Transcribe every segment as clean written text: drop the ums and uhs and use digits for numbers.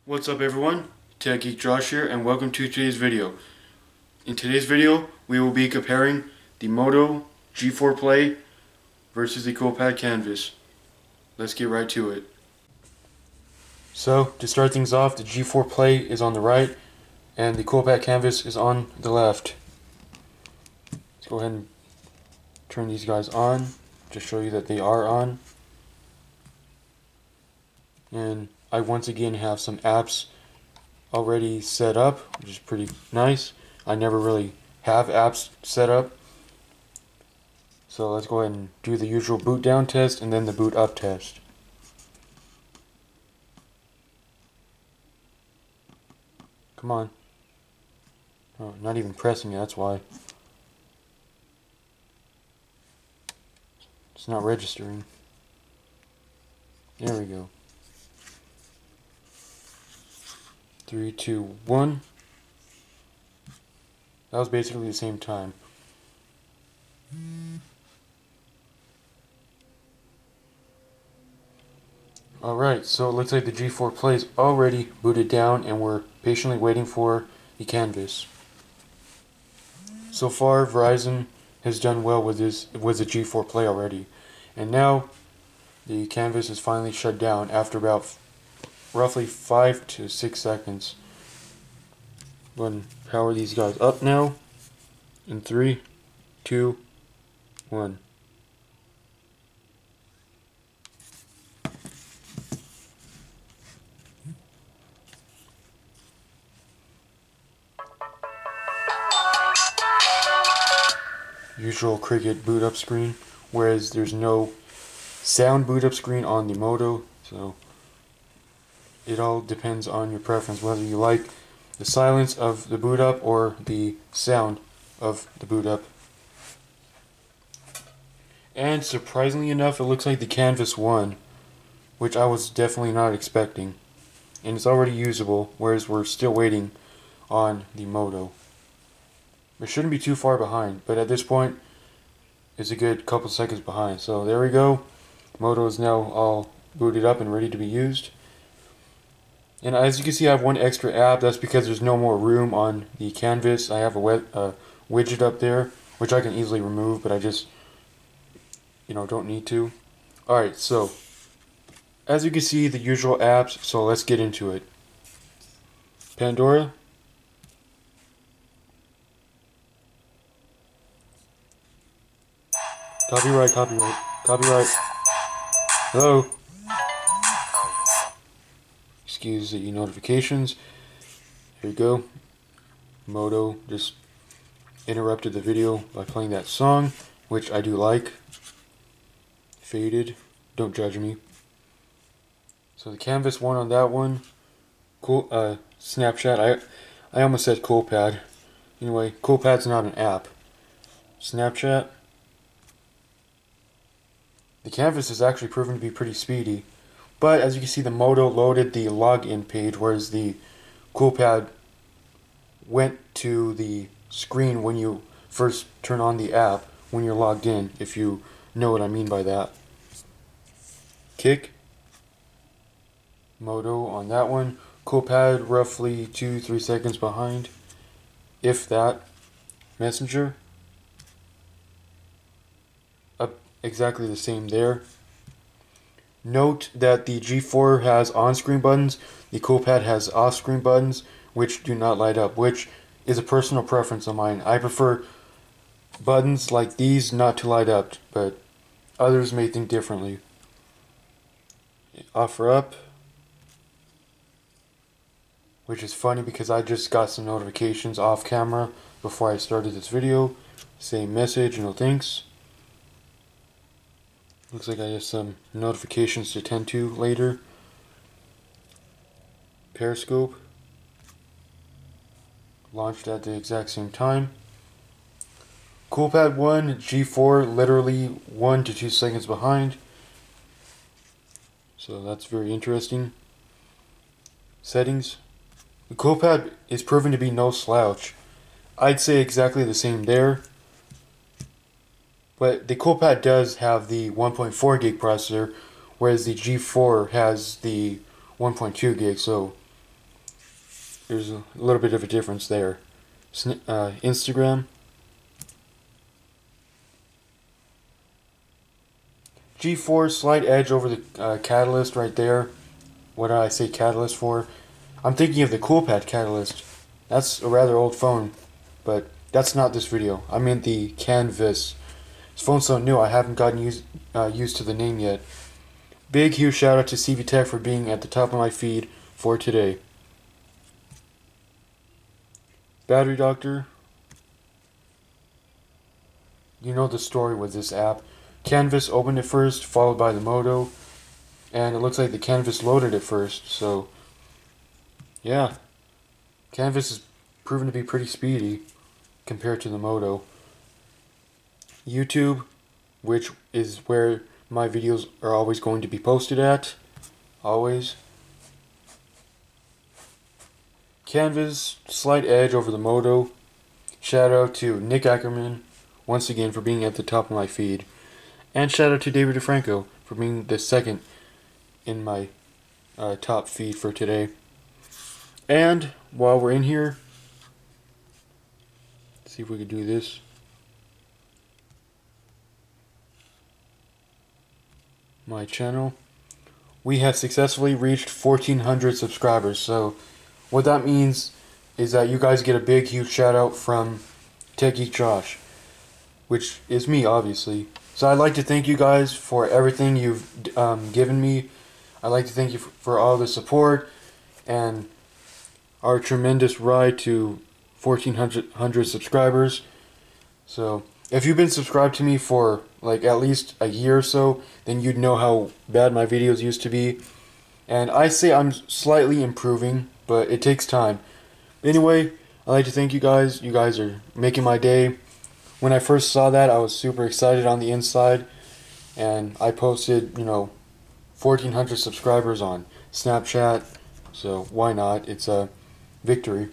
What's up everyone, Tech Geek Josh here and welcome to today's video. In today's video we will be comparing the Moto G4 Play versus the Coolpad Canvas. Let's get right to it. So to start things off, the G4 Play is on the right and the Coolpad Canvas is on the left. Let's go ahead and turn these guys on to show you that they are on. And I once again have some apps already set up, which is pretty nice. I never really have apps set up. So let's go ahead and do the usual boot down test and then the boot up test. Come on. Oh, not even pressing it, that's why. It's not registering. There we go. 3, 2, 1. That was basically the same time. Alright, so it looks like the G4 Play is already booted down and we're patiently waiting for the Canvas. So far, Verizon has done well with the G4 Play already. And now, the Canvas is finally shut down after about roughly 5 to 6 seconds. Go ahead and power these guys up now. In 3, 2, 1. Usual Cricket boot up screen, whereas there's no sound boot up screen on the Moto, so it all depends on your preference, whether you like the silence of the boot up or the sound of the boot up. And surprisingly enough, it looks like the Canvas won, which I was definitely not expecting. And it's already usable, whereas we're still waiting on the Moto. It shouldn't be too far behind, but at this point, it's a good couple seconds behind. So there we go. Moto is now all booted up and ready to be used. And as you can see, I have one extra app. That's because there's no more room on the Canvas. I have a widget up there, which I can easily remove, but I just, don't need to. Alright, so, as you can see, the usual apps, so let's get into it. Pandora. Copyright. Hello. Excuse the notifications. Here we go. Moto just interrupted the video by playing that song, which I do like. Faded. Don't judge me. So the Canvas won on that one. Cool. Snapchat. I almost said Coolpad. Anyway, Coolpad's not an app. Snapchat. The Canvas is actually proven to be pretty speedy, but as you can see, the Moto loaded the login page, whereas the Coolpad went to the screen when you first turn on the app when you're logged in, if you know what I mean by that. Kick. Moto on that one. Coolpad roughly 2-3 seconds behind, if that. Messenger. Exactly the same there. Note that the G4 has on-screen buttons, the Coolpad has off-screen buttons, which do not light up, which is a personal preference of mine. I prefer buttons like these not to light up, but others may think differently. Offer up, which is funny because I just got some notifications off camera before I started this video. Same message, no thanks. Looks like I have some notifications to tend to later. Periscope. Launched at the exact same time. Coolpad 1, G4 literally 1 to 2 seconds behind. So that's very interesting. Settings. The Coolpad is proven to be no slouch. I'd say exactly the same there. But the Coolpad does have the 1.4 gig processor, whereas the G4 has the 1.2 gig, so there's a little bit of a difference there. Instagram. G4 slight edge over the catalyst right there. What did I say catalyst for? I'm thinking of the Coolpad catalyst. That's a rather old phone, but that's not this video. I meant the Canvas. This phone's so new I haven't gotten used to the name yet. Big huge shout out to CV Tech for being at the top of my feed for today. Battery Doctor. You know the story with this app. Canvas opened it first, followed by the Moto, and it looks like the Canvas loaded it first, so yeah. Canvas is proven to be pretty speedy compared to the Moto. YouTube, which is where my videos are always going to be posted at. Always. Canvas, slight edge over the Moto. Shout out to Nick Ackerman, once again, for being at the top of my feed. And shout out to David DeFranco for being the second in my top feed for today. And while we're in here, let's see if we can do this. My channel. We have successfully reached 1,400 subscribers. So what that means is that you guys get a big, huge shout out from Tech Geek Josh, which is me, obviously. So I'd like to thank you guys for everything you've given me. I'd like to thank you for all the support and our tremendous ride to 1,400 subscribers. So if you've been subscribed to me for like at least a year or so, then you'd know how bad my videos used to be. And I say I'm slightly improving, but it takes time. Anyway, I'd like to thank you guys. You guys are making my day. When I first saw that, I was super excited on the inside, and I posted, 1,400 subscribers on Snapchat, so why not? It's a victory.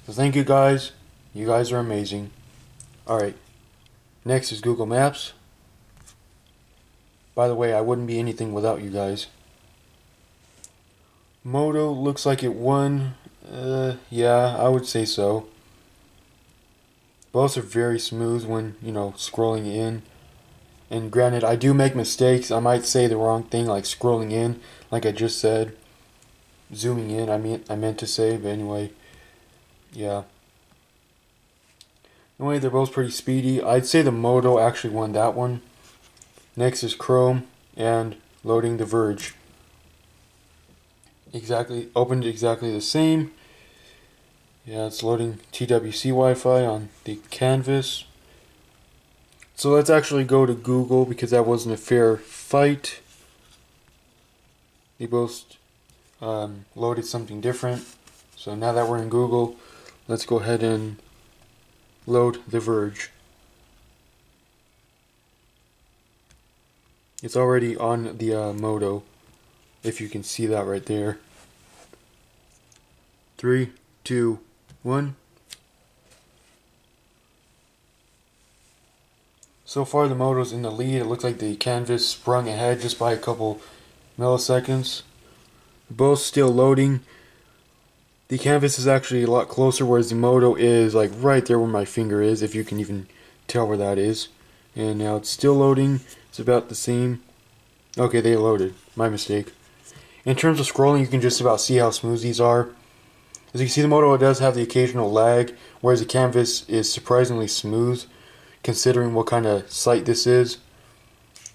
So thank you guys. You guys are amazing. Alright, next is Google Maps. By the way, I wouldn't be anything without you guys. Moto looks like it won. Yeah, I would say so. Both are very smooth when, scrolling in. And granted, I do make mistakes. I might say the wrong thing, like scrolling in, like I just said. Zooming in, I meant to say, but anyway. Yeah. Anyway, they're both pretty speedy. I'd say the Moto actually won that one. Next is Chrome and loading the Verge. Opened exactly the same. Yeah, it's loading TWC Wi-Fi on the Canvas. So let's actually go to Google because that wasn't a fair fight. They both loaded something different. So now that we're in Google, let's go ahead and load the Verge. It's already on the Moto, if you can see that right there. 3, 2, 1. So far the Moto's in the lead. It looks like the Canvas sprung ahead just by a couple milliseconds. Both still loading. The Canvas is actually a lot closer, whereas the Moto is like right there where my finger is, if you can even tell where that is. And now it's still loading. It's about the same. Okay, they loaded. My mistake. In terms of scrolling, you can just about see how smooth these are. As you can see, the Moto does have the occasional lag, whereas the Canvas is surprisingly smooth, considering what kind of site this is.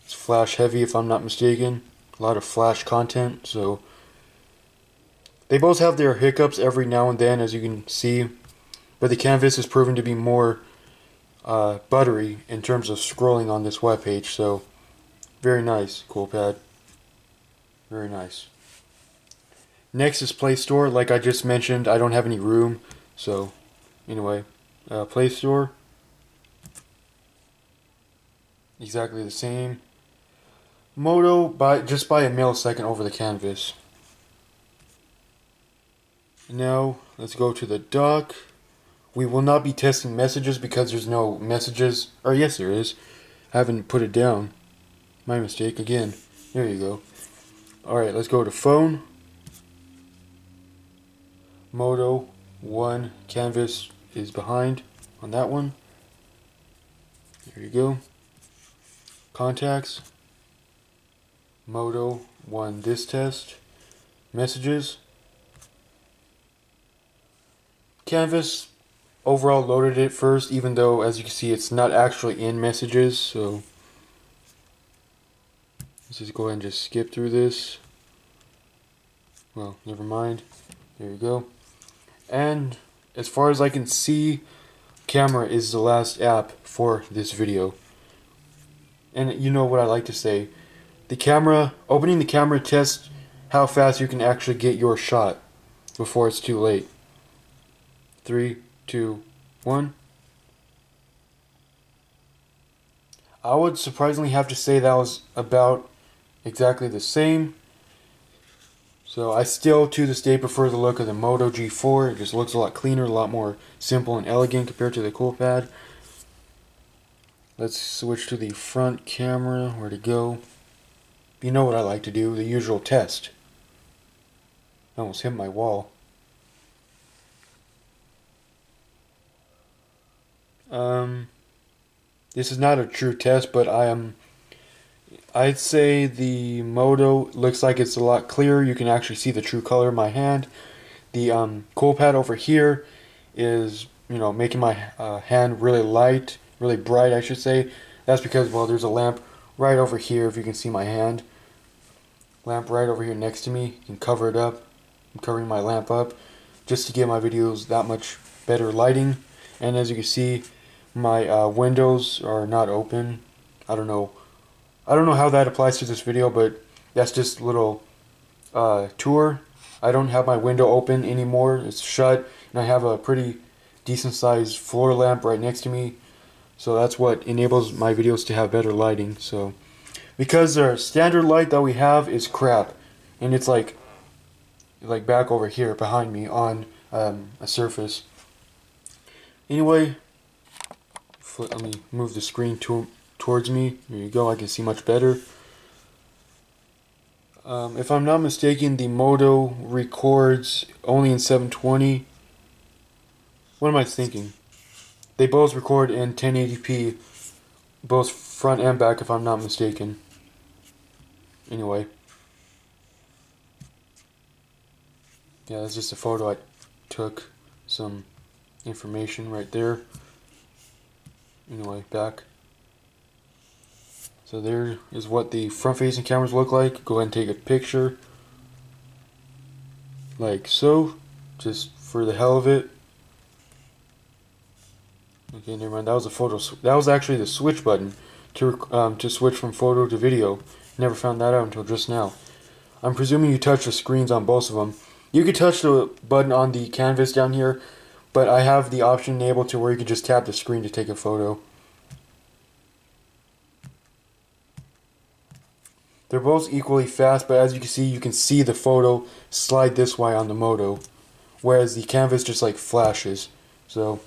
It's flash heavy, if I'm not mistaken. A lot of flash content, so they both have their hiccups every now and then, as you can see. But the Canvas is proven to be more buttery in terms of scrolling on this webpage, so very nice, Coolpad. Very nice. Next is Playstore. Like I just mentioned, I don't have any room, so anyway, Playstore. Exactly the same. Moto just by a millisecond over the Canvas. Now let's go to the dock. We will not be testing messages because there's no messages. Or yes, there is. I haven't put it down. My mistake again. There you go. Alright, let's go to phone. Moto one canvas is behind on that one. There you go. Contacts. Moto won this test. Messages. Canvas overall loaded it first, even though, as you can see, it's not actually in messages. So let's just go ahead and just skip through this. Well, never mind. There you go. And as far as I can see, camera is the last app for this video. And you know what I like to say. The camera, opening the camera tests how fast you can actually get your shot before it's too late. 3, 2, 1. I would surprisingly have to say that was about exactly the same. So I still to this day prefer the look of the Moto G4. It just looks a lot cleaner, a lot more simple and elegant compared to the Coolpad. Let's switch to the front camera. Where to go? You know what I like to do, the usual test. I almost hit my wall. This is not a true test, but I'd say the Moto looks like it's a lot clearer. You can actually see the true color of my hand. The Coolpad over here is, making my hand really light, really bright, I should say. That's because, well, there's a lamp right over here, if you can see my hand. Lamp right over here next to me. You can cover it up. I'm covering my lamp up just to give my videos that much better lighting. And as you can see, my windows are not open. I don't know how that applies to this video, but that's just a little tour. I don't have my window open anymore. It's shut, and I have a pretty decent sized floor lamp right next to me. So that's what enables my videos to have better lighting. So because the standard light that we have is crap, and it's like back over here behind me on a surface. Anyway, let me move the screen towards me. There you go, I can see much better. If I'm not mistaken, the Moto records only in 720. What am I thinking? They both record in 1080p, both front and back, if I'm not mistaken. Anyway. Yeah, that's just a photo I took. Some information right there. Anyway, back. So there is what the front-facing cameras look like. Go ahead and take a picture. Like so. Just for the hell of it. Okay, never mind. That was a photo. That was actually the switch button to switch from photo to video. Never found that out until just now. I'm presuming you touch the screens on both of them. You could touch the button on the canvas down here, but I have the option enabled to where you can just tap the screen to take a photo. They're both equally fast, but as you can see the photo slide this way on the Moto, whereas the canvas just like flashes. So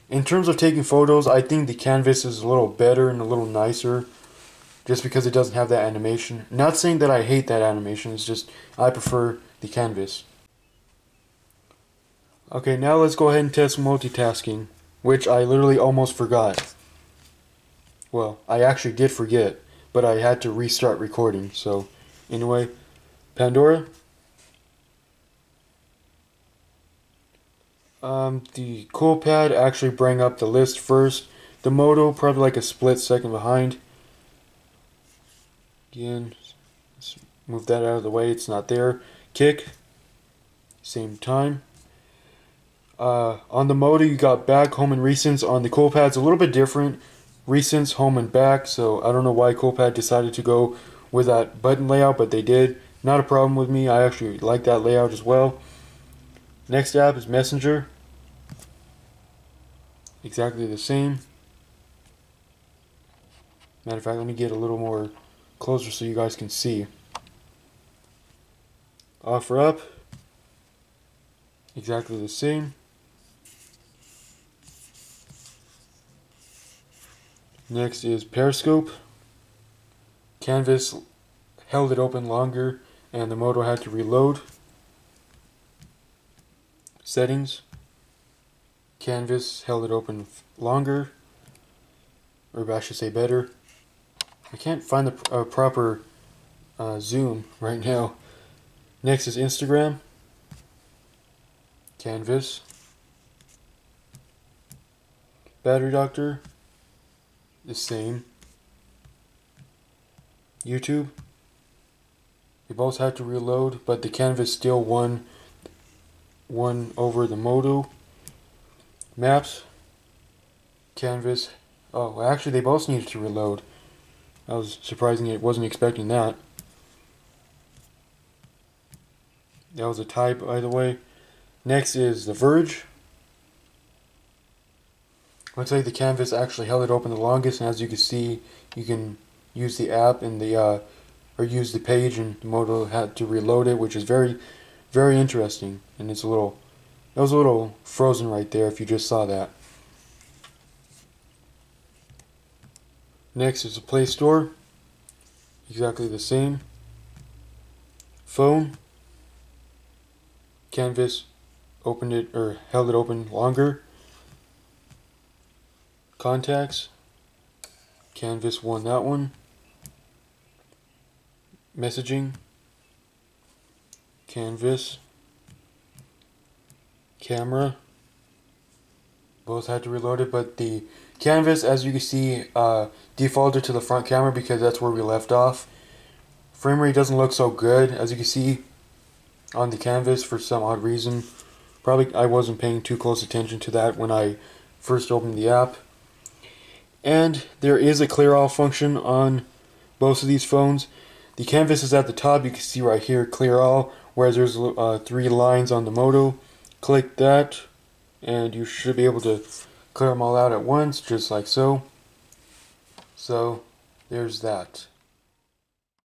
in terms of taking photos, I think the canvas is a little better and a little nicer, just because it doesn't have that animation. Not saying that I hate that animation, it's just I prefer the canvas. Okay, now let's go ahead and test multitasking, which I literally almost forgot. Well, I actually did forget, but I had to restart recording. So anyway, Pandora. The Coolpad actually bring up the list first. The Moto probably like a split second behind. Again, let's move that out of the way, it's not there. Kick, same time. On the Moto you got back, home, and recents. On the Coolpad's a little bit different. Recents, home, and back. So I don't know why Coolpad decided to go with that button layout, but they did. Not a problem with me. I actually like that layout as well. Next app is Messenger. Exactly the same. Matter of fact, let me get a little more closer so you guys can see. Offer up. Exactly the same. Next is Periscope. Canvas held it open longer and the Moto had to reload. settings, canvas held it open longer, or I should say better. I can't find the proper zoom right now. Next is Instagram, canvas, battery doctor, the same. YouTube, they both had to reload, but the canvas still won over the Moto. Maps, canvas, oh actually they both needed to reload. I was surprising, I wasn't expecting that. That was a tie, by the way. Next is the Verge. Looks like the canvas actually held it open the longest, and as you can see, you can use the app and or use the page, and the Moto had to reload it, which is very, very interesting. And it was a little frozen right there if you just saw that. Next is the Playstore. Exactly the same. Phone. Canvas opened it, or held it open longer. Contacts. Canvas won that one. Messaging. Canvas. Camera. Both had to reload it, but the canvas, as you can see, defaulted to the front camera because that's where we left off. Frame rate doesn't look so good, as you can see on the canvas for some odd reason. Probably I wasn't paying too close attention to that when I first opened the app. And there is a clear all function on both of these phones. The canvas is at the top, you can see right here, clear all, whereas there's 3 lines on the Moto. Click that, and you should be able to clear them all out at once, just like so. So, there's that.